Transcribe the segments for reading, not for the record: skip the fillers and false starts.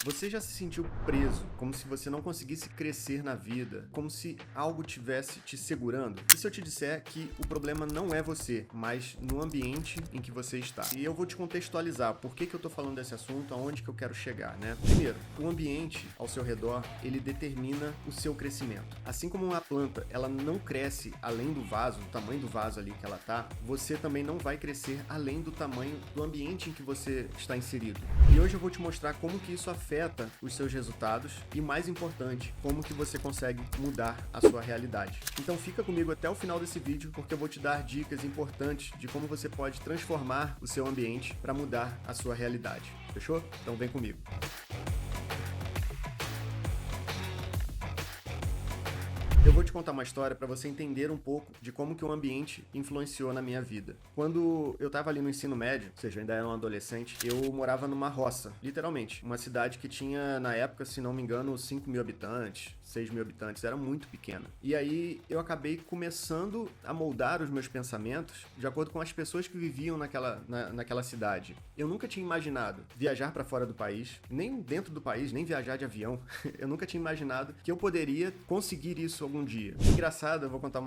Você já se sentiu preso, como se você não conseguisse crescer na vida, como se algo tivesse te segurando? E se eu te disser que o problema não é você, mas no ambiente em que você está? E eu vou te contextualizar por que eu tô falando desse assunto, aonde que eu quero chegar, né? Primeiro, o ambiente ao seu redor, ele determina o seu crescimento. Assim como uma planta, ela não cresce além do vaso, do tamanho do vaso ali que ela tá, você também não vai crescer além do tamanho do ambiente em que você está inserido. E hoje eu vou te mostrar como que isso afeta os seus resultados e, mais importante, como que você consegue mudar a sua realidade. Então fica comigo até o final desse vídeo, porque eu vou te dar dicas importantes de como você pode transformar o seu ambiente para mudar a sua realidade. Fechou? Então vem comigo. Eu vou te contar uma história para você entender um pouco de como que o ambiente influenciou na minha vida. Quando eu estava ali no ensino médio, ou seja, eu ainda era um adolescente, eu morava numa roça, literalmente. Uma cidade que tinha, na época, se não me engano, 5 mil habitantes, 6 mil habitantes, era muito pequena. E aí eu acabei começando a moldar os meus pensamentos de acordo com as pessoas que viviam naquela cidade. Eu nunca tinha imaginado viajar para fora do país, nem dentro do país, nem viajar de avião. Eu nunca tinha imaginado que eu poderia conseguir isso algum dia. Engraçado, eu vou contar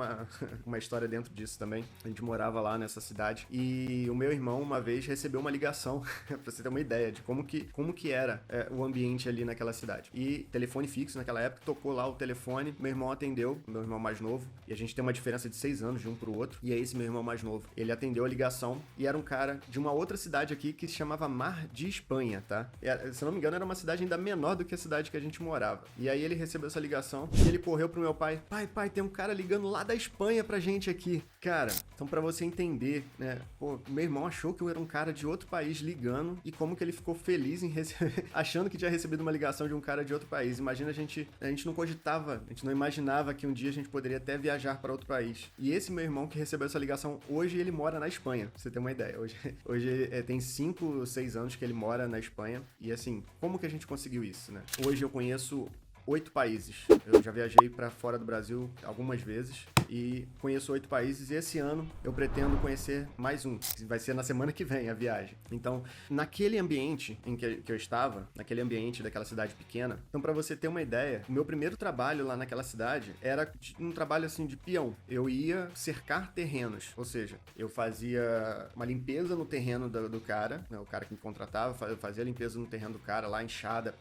uma história dentro disso também. A gente morava lá nessa cidade e o meu irmão uma vez recebeu uma ligação pra você ter uma ideia de como que era o ambiente ali naquela cidade. E telefone fixo naquela época, tocou lá o telefone, meu irmão atendeu, meu irmão mais novo, e a gente tem uma diferença de 6 anos de um pro outro, e é esse meu irmão mais novo. Ele atendeu a ligação e era um cara de uma outra cidade aqui que se chamava Mar de Espanha, tá? Se eu não me engano, era uma cidade ainda menor do que a cidade que a gente morava. E aí ele recebeu essa ligação e ele correu pro meu pai: Pai, tem um cara ligando lá da Espanha pra gente aqui. Cara, então pra você entender, né? Pô, meu irmão achou que eu era um cara de outro país ligando e como que ele ficou feliz em receber, achando que tinha recebido uma ligação de um cara de outro país. Imagina, a gente não cogitava, a gente não imaginava que um dia a gente poderia até viajar para outro país. E esse meu irmão que recebeu essa ligação, hoje ele mora na Espanha, pra você ter uma ideia. Hoje tem 5, 6 anos que ele mora na Espanha. E assim, como que a gente conseguiu isso, né? Hoje eu conheço 8 países. Eu já viajei para fora do Brasil algumas vezes e conheço 8 países, e esse ano eu pretendo conhecer mais um, que vai ser na semana que vem a viagem. Então, naquele ambiente em que eu estava, naquele ambiente daquela cidade pequena, então para você ter uma ideia, o meu primeiro trabalho lá naquela cidade era um trabalho assim de peão. Eu ia cercar terrenos, ou seja, eu fazia uma limpeza no terreno do cara, né, o cara que me contratava, eu fazia a limpeza no terreno do cara lá, enxada,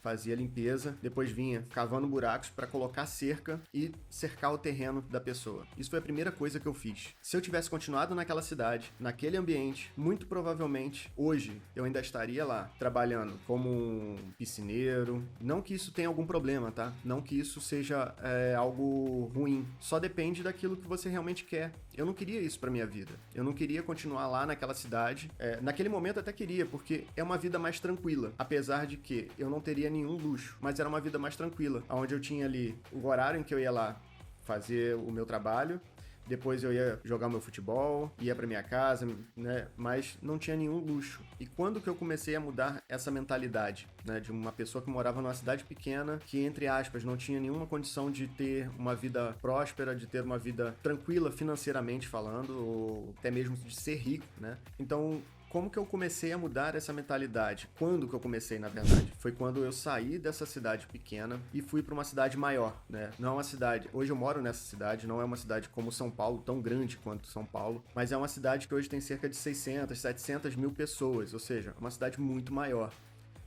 fazia a limpeza, depois vinha cavando buracos para colocar cerca e cercar o terreno da pessoa. Isso foi a primeira coisa que eu fiz. Se eu tivesse continuado naquela cidade, naquele ambiente, muito provavelmente hoje eu ainda estaria lá trabalhando como um piscineiro. Não que isso tenha algum problema, tá? Não que isso seja algo ruim. Só depende daquilo que você realmente quer. Eu não queria isso pra minha vida. Eu não queria continuar lá naquela cidade. Naquele momento eu até queria, porque é uma vida mais tranquila. Apesar de que eu não teria nenhum luxo, mas era uma vida mais tranquila, onde eu tinha ali o horário em que eu ia lá fazer o meu trabalho, depois eu ia jogar meu futebol, ia pra minha casa, né? Mas não tinha nenhum luxo. E quando que eu comecei a mudar essa mentalidade, né? De uma pessoa que morava numa cidade pequena, que, entre aspas, não tinha nenhuma condição de ter uma vida próspera, de ter uma vida tranquila financeiramente falando, ou até mesmo de ser rico, né? Então, como que eu comecei a mudar essa mentalidade? Quando que eu comecei, na verdade? Foi quando eu saí dessa cidade pequena e fui para uma cidade maior, né? Não é uma cidade... Hoje eu moro nessa cidade, não é uma cidade como São Paulo, tão grande quanto São Paulo, mas é uma cidade que hoje tem cerca de 600, 700 mil pessoas, ou seja, uma cidade muito maior,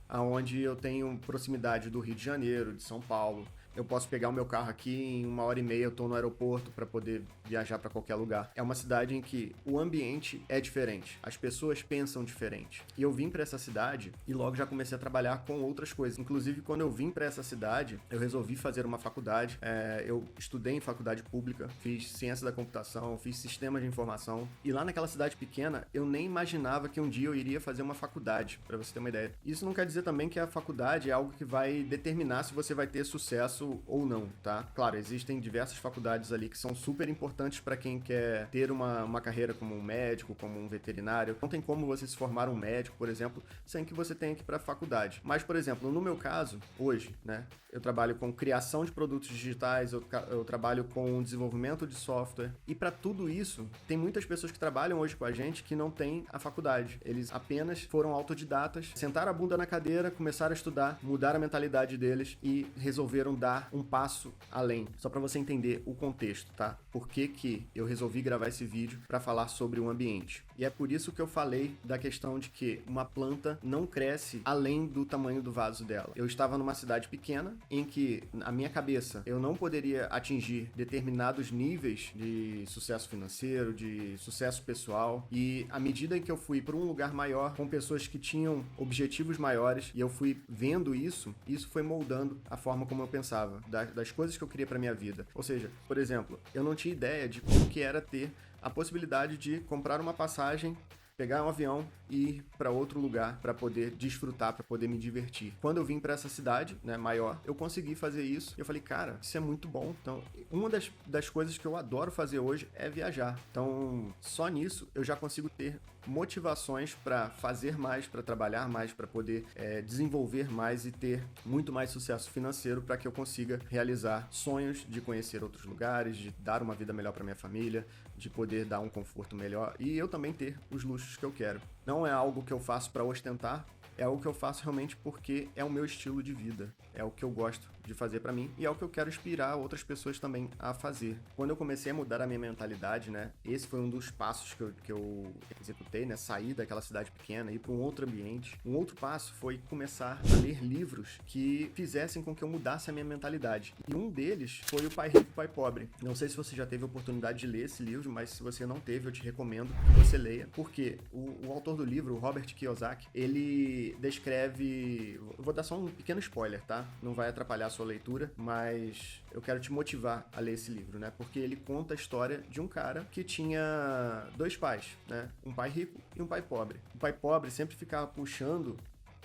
aonde eu tenho proximidade do Rio de Janeiro, de São Paulo. Eu posso pegar o meu carro aqui, em 1h30 eu tô no aeroporto para poder viajar para qualquer lugar. É uma cidade em que o ambiente é diferente, as pessoas pensam diferente. E eu vim para essa cidade e logo já comecei a trabalhar com outras coisas. Inclusive, quando eu vim para essa cidade, eu resolvi fazer uma faculdade. Eu estudei em faculdade pública, fiz ciência da computação, fiz sistemas de informação. E lá naquela cidade pequena, eu nem imaginava que um dia eu iria fazer uma faculdade, para você ter uma ideia. Isso não quer dizer também que a faculdade é algo que vai determinar se você vai ter sucesso sucesso ou não, tá? Claro, existem diversas faculdades ali que são super importantes para quem quer ter uma carreira como um médico, como um veterinário. Não tem como você se formar um médico, por exemplo, sem que você tenha que ir para a faculdade. Mas, por exemplo, no meu caso, hoje, né, eu trabalho com criação de produtos digitais, eu trabalho com desenvolvimento de software, e para tudo isso, tem muitas pessoas que trabalham hoje com a gente que não têm a faculdade. Eles apenas foram autodidatas, sentaram a bunda na cadeira, começaram a estudar, mudaram a mentalidade deles e resolveram dar um passo além. Só para você entender o contexto, tá? Por que eu resolvi gravar esse vídeo para falar sobre o ambiente. E é por isso que eu falei da questão de que uma planta não cresce além do tamanho do vaso dela. Eu estava numa cidade pequena em que, na minha cabeça, eu não poderia atingir determinados níveis de sucesso financeiro, de sucesso pessoal, e à medida em que eu fui para um lugar maior, com pessoas que tinham objetivos maiores, e eu fui vendo isso foi moldando a forma como eu pensava, das coisas que eu queria para minha vida. Ou seja, por exemplo, eu não tinha ideia de como que era ter a possibilidade de comprar uma passagem, pegar um avião e ir para outro lugar para poder desfrutar, para poder me divertir. Quando eu vim para essa cidade, né, maior, eu consegui fazer isso. E eu falei, cara, isso é muito bom. Então, uma das coisas que eu adoro fazer hoje é viajar. Então, só nisso eu já consigo ter motivações para fazer mais, para trabalhar mais, para poder desenvolver mais e ter muito mais sucesso financeiro para que eu consiga realizar sonhos de conhecer outros lugares, de dar uma vida melhor para minha família, de poder dar um conforto melhor e eu também ter os luxos que eu quero. Não é algo que eu faço para ostentar, é algo que eu faço realmente porque é o meu estilo de vida, é o que eu gosto de fazer pra mim e é o que eu quero inspirar outras pessoas também a fazer. Quando eu comecei a mudar a minha mentalidade, né, esse foi um dos passos que eu executei, né, sair daquela cidade pequena, ir para um outro ambiente. Um outro passo foi começar a ler livros que fizessem com que eu mudasse a minha mentalidade. E um deles foi o Pai Rico, Pai Pobre. Não sei se você já teve a oportunidade de ler esse livro, mas se você não teve, eu te recomendo que você leia, porque o autor do livro, o Robert Kiyosaki, ele descreve... Eu vou dar só um pequeno spoiler, tá? Não vai atrapalhar a sua leitura, mas eu quero te motivar a ler esse livro, né? Porque ele conta a história de um cara que tinha dois pais, né? Um pai rico e um pai pobre. O pai pobre sempre ficava puxando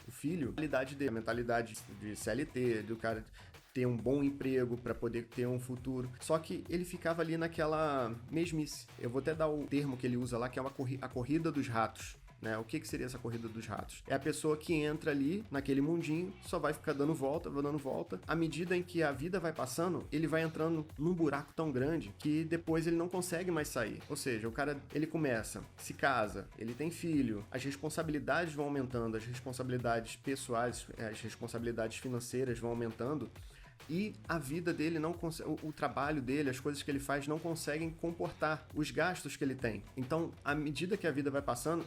o filho, a mentalidade dele, a mentalidade de CLT, do cara ter um bom emprego para poder ter um futuro. Só que ele ficava ali naquela mesmice. Eu vou até dar o termo que ele usa lá, que é a corrida dos ratos. Né? O que seria essa corrida dos ratos? É a pessoa que entra ali naquele mundinho, só vai ficar dando volta. À medida em que a vida vai passando, ele vai entrando num buraco tão grande que depois ele não consegue mais sair. Ou seja, o cara, ele começa, se casa, ele tem filho, as responsabilidades vão aumentando, as responsabilidades pessoais, as responsabilidades financeiras vão aumentando, e a vida dele não consegue, o trabalho dele, as coisas que ele faz não conseguem comportar os gastos que ele tem. Então, à medida que a vida vai passando,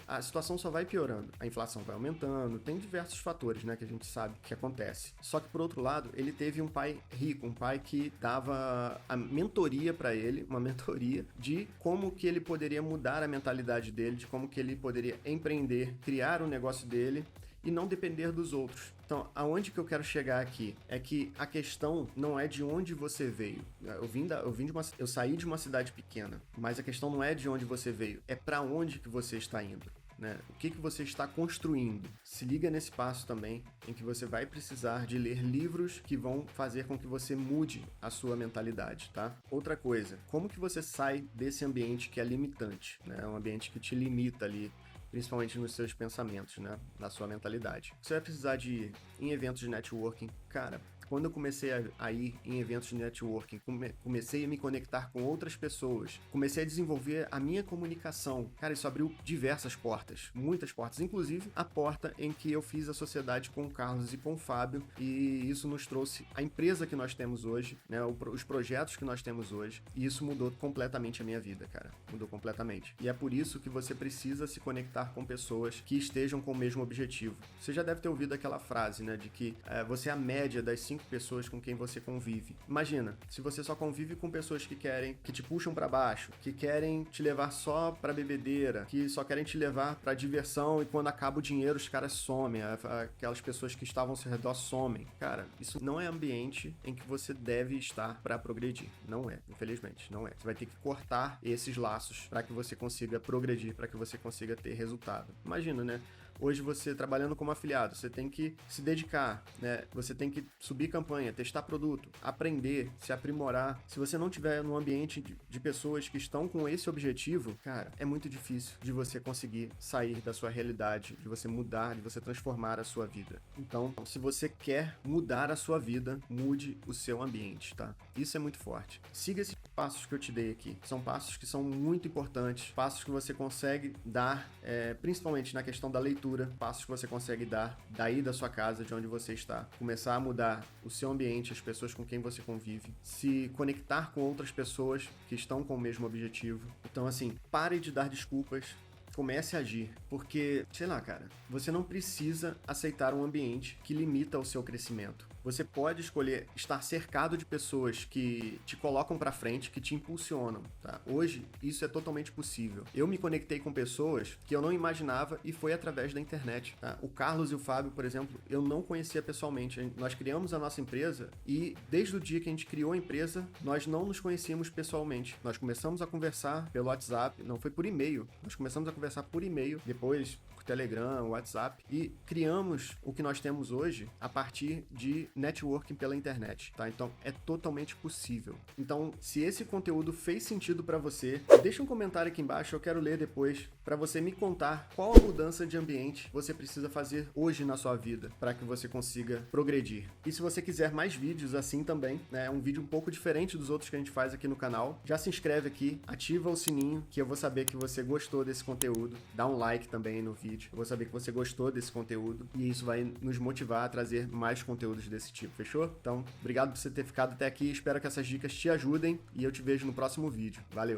a situação só vai piorando. A inflação vai aumentando, tem diversos fatores, né, que a gente sabe que acontece. Só que, por outro lado, ele teve um pai rico, um pai que dava a mentoria para ele, uma mentoria de como que ele poderia mudar a mentalidade dele, de como que ele poderia empreender, criar um negócio dele e não depender dos outros. Então, aonde que eu quero chegar aqui? É que a questão não é de onde você veio. Eu saí de uma cidade pequena, mas a questão não é de onde você veio, é para onde que você está indo. Né? O que você está construindo? Se liga nesse passo também, em que você vai precisar de ler livros que vão fazer com que você mude a sua mentalidade, tá? Outra coisa, como que você sai desse ambiente que é limitante, né? Um ambiente que te limita ali, principalmente nos seus pensamentos, né? Na sua mentalidade. Você vai precisar de ir em eventos de networking. Cara, quando eu comecei a ir em eventos de networking, comecei a me conectar com outras pessoas, comecei a desenvolver a minha comunicação. Cara, isso abriu diversas portas, muitas portas, inclusive a porta em que eu fiz a sociedade com o Carlos e com o Fábio, e isso nos trouxe a empresa que nós temos hoje, né, os projetos que nós temos hoje, e isso mudou completamente a minha vida, cara, mudou completamente. E é por isso que você precisa se conectar com pessoas que estejam com o mesmo objetivo. Você já deve ter ouvido aquela frase, né, de que você é a média das 5 pessoas com quem você convive. Imagina, se você só convive com pessoas que te puxam pra baixo, que querem te levar só pra bebedeira, que só querem te levar pra diversão e quando acaba o dinheiro os caras somem, aquelas pessoas que estavam ao seu redor somem. Cara, isso não é ambiente em que você deve estar pra progredir. Não é, infelizmente, não é. Você vai ter que cortar esses laços pra que você consiga progredir, pra que você consiga ter resultado. Imagina, né? Hoje você trabalhando como afiliado, você tem que se dedicar, né? Você tem que subir campanha, testar produto, aprender, se aprimorar. Se você não tiver num ambiente de pessoas que estão com esse objetivo, cara, é muito difícil de você conseguir sair da sua realidade, de você mudar, de você transformar a sua vida. Então, se você quer mudar a sua vida, mude o seu ambiente, tá? Isso é muito forte. Siga esses passos que eu te dei aqui. São passos que são muito importantes, passos que você consegue dar, principalmente na questão da leitura, passos que você consegue dar daí da sua casa, de onde você está. Começar a mudar o seu ambiente, as pessoas com quem você convive, se conectar com outras pessoas que estão com o mesmo objetivo. Então, assim, pare de dar desculpas, comece a agir, porque, sei lá, cara, você não precisa aceitar um ambiente que limita o seu crescimento. Você pode escolher estar cercado de pessoas que te colocam pra frente, que te impulsionam, tá? Hoje, isso é totalmente possível. Eu me conectei com pessoas que eu não imaginava e foi através da internet, tá? O Carlos e o Fábio, por exemplo, eu não conhecia pessoalmente. Nós criamos a nossa empresa e desde o dia que a gente criou a empresa, nós não nos conhecíamos pessoalmente. Nós começamos a conversar pelo WhatsApp, não foi por e-mail. Nós começamos a conversar por e-mail, depois por Telegram, WhatsApp, e criamos o que nós temos hoje a partir de networking pela internet, tá? Então é totalmente possível. Então, se esse conteúdo fez sentido para você, deixa um comentário aqui embaixo, eu quero ler depois, para você me contar qual a mudança de ambiente você precisa fazer hoje na sua vida para que você consiga progredir. E se você quiser mais vídeos assim também, né, um vídeo um pouco diferente dos outros que a gente faz aqui no canal, já se inscreve aqui, ativa o sininho, que eu vou saber que você gostou desse conteúdo, dá um like também no vídeo, eu vou saber que você gostou desse conteúdo e isso vai nos motivar a trazer mais conteúdos desse tipo, fechou? Então, obrigado por você ter ficado até aqui, espero que essas dicas te ajudem e eu te vejo no próximo vídeo. Valeu!